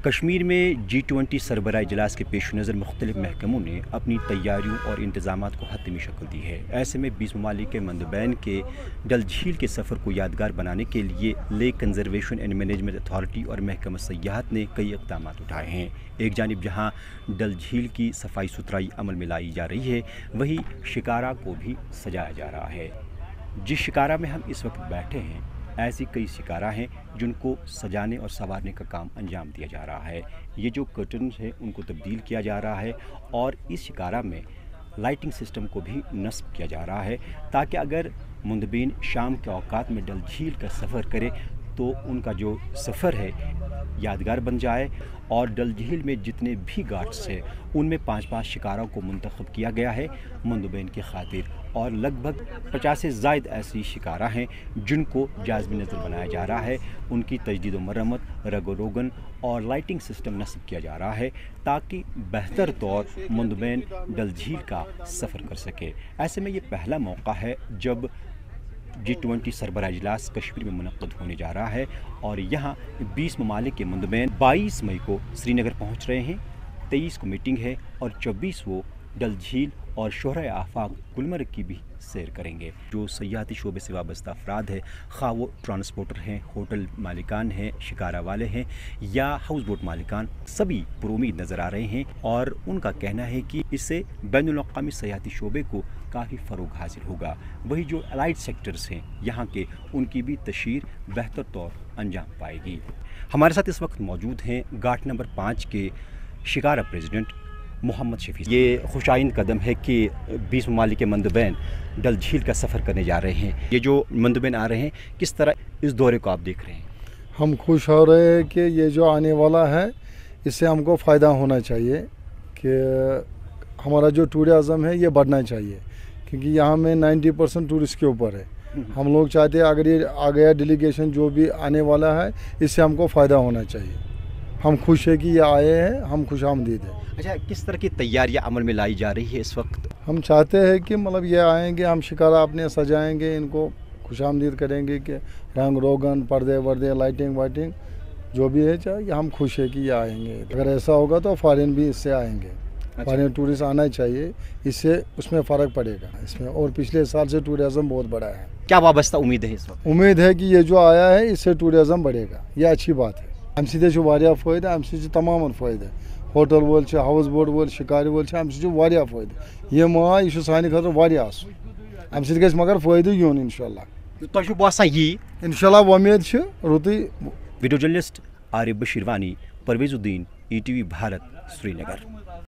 کشمیر میں G20 سربراہ اجلاس کے پیش نظر مختلف محکموں نے اپنی تیاریوں اور انتظامات کو حتمی شکل دی ہے۔ ایسے میں 20 ممالک کے مندوبین کے ڈل جھیل کے سفر کو یادگار بنانے کے لیے lake conservation and management authority اور محکمہ سیاحت نے کئی اقدامات اٹھائے ہیں۔ ایک جانب جہاں ڈل جھیل کی صفائی ستھرائی عمل میں لائی جا رہی ہے، وہیں شکارا کو بھی سجایا جا رہا ہے۔ جس شکارا میں ہم اس وقت بیٹھے ہیں، ایسی کئی شکارا ہیں جن کو سجانے اور سنوارنے کا کام انجام دیا جا رہا ہے۔ یہ جو کرٹنز ہیں ان کو تبدیل کیا جا رہا ہے اور اس شکارا میں لائٹنگ سسٹم کو بھی نصب کیا جا رہا ہے تاکہ اگر مندوبین شام کے اوقات میں ڈل جھیل کا سفر کرے تو ان کا جو سفر ہے یادگار بن جائے۔ اور ڈل جھیل میں جتنے بھی گھاٹس ہیں ان میں 5 شکاروں کو منتخب کیا گیا ہے مندوبین کی خاطر، اور لگ بھگ 50 سے زائد ایسی شکارا ہیں جن کو جائز نظر بنایا جا رہا ہے۔ ان کی تجدید و مرمت، رگ و روغن اور لائٹنگ سسٹم نصب کیا جا رہا ہے تاکہ بہتر طور مندوبین ڈل جھیل کا سفر کر سکے۔ ایسے میں یہ پہلا موقع ہے جب G20 سربراہ اجلاس کشمیر میں منعقد ہونے جا رہا ہے، اور یہاں 20 ممالک کے مندوبین 22 مئی کو سری نگر پہنچ رہے ہیں، 23 کو میٹنگ ہے اور 24 وہ ڈل جھیل اور شہرۂ آفاق گلمرگ کی بھی سیر کریں گے۔ جو سیاحتی شعبے سے وابستہ افراد ہیں، خواہ وہ ٹرانسپورٹر ہیں، ہوٹل مالکان ہیں، شکارا والے ہیں یا ہاؤس بوٹ مالکان، سبھی پر امید نظر آ رہے ہیں، اور ان کا کہنا ہے کہ اس سے بین الاقوامی سیاحتی شعبے کو کافی فروغ حاصل ہوگا۔ وہی جو الائڈ سیکٹرز ہیں یہاں کے، ان کی بھی تشہیر بہتر طور انجام پائے گی۔ ہمارے ساتھ اس وقت موجود ہیں گھاٹ نمبر 5 کے شکارا پریزیڈنٹ محمد شفیع۔ یہ خوش آئند قدم ہے کہ 20 ممالک کے مندوبین ڈل جھیل کا سفر کرنے جا رہے ہیں۔ یہ جو مندوبین آ رہے ہیں، کس طرح اس دورے کو آپ دیکھ رہے ہیں؟ ہم خوش ہو رہے ہیں کہ یہ جو آنے والا ہے اس سے ہم کو فائدہ ہونا چاہیے، کہ ہمارا جو ٹورازم ہے یہ بڑھنا چاہیے، کیونکہ یہاں میں 90% ٹورسٹ کے اوپر ہے۔ ہم لوگ چاہتے ہیں اگر یہ آ گیا ڈیلیگیشن جو بھی آنے والا ہے، اس سے ہم کو فائدہ ہونا چاہیے۔ ہم خوش ہیں کہ یہ آئے ہیں، ہم خوش آمدید ہیں۔ اچھا، کس طرح کی تیاریاں عمل میں لائی جا رہی ہے اس وقت؟ ہم چاہتے ہیں کہ مطلب یہ آئیں گے، ہم شکارا اپنے سجائیں گے، ان کو خوش آمدید کریں گے کہ رنگ روگن، پردے وردے، لائٹنگ وائٹنگ جو بھی ہے چاہیے، ہم خوش ہیں کہ یہ آئیں گے۔ اگر ایسا ہوگا تو فارن بھی اس سے آئیں گے۔ فارن ٹورسٹ آنا چاہیے، اس سے اس میں فرق پڑے گا اس میں، اور پچھلے سال سے ٹورازم بہت بڑا ہے۔ کیا وابستہ امید ہے اس وقت؟ امید ہے کہ یہ جو آیا ہے اس سے ٹورازم بڑھے گا، یہ اچھی بات ہے۔ ام سۭتۍ واریاہ فٲیدٕ، ام سۭتۍ تمام فٲیدٕ، ہوٹل وول چھِ، ہاوس بوٹ وول، شکارِ وول چھِ، ام سۭتۍ واریاہ فٲیدٕ۔ یہِ ماے یہِ چھُ سانہِ خٲطرٕ واریاہ اصل، ام سۭتۍ گژھِ مگر فٲیدٕ یُن انشاءاللہ۔ تۄہہِ چھُو باسان یی؟ انشاءاللہ وۄمید چھِ رُتُے۔ ویڈیو جرنلسٹ عارف بشیر وانی، پرویز الدین، ETV بھارت، سری نگر۔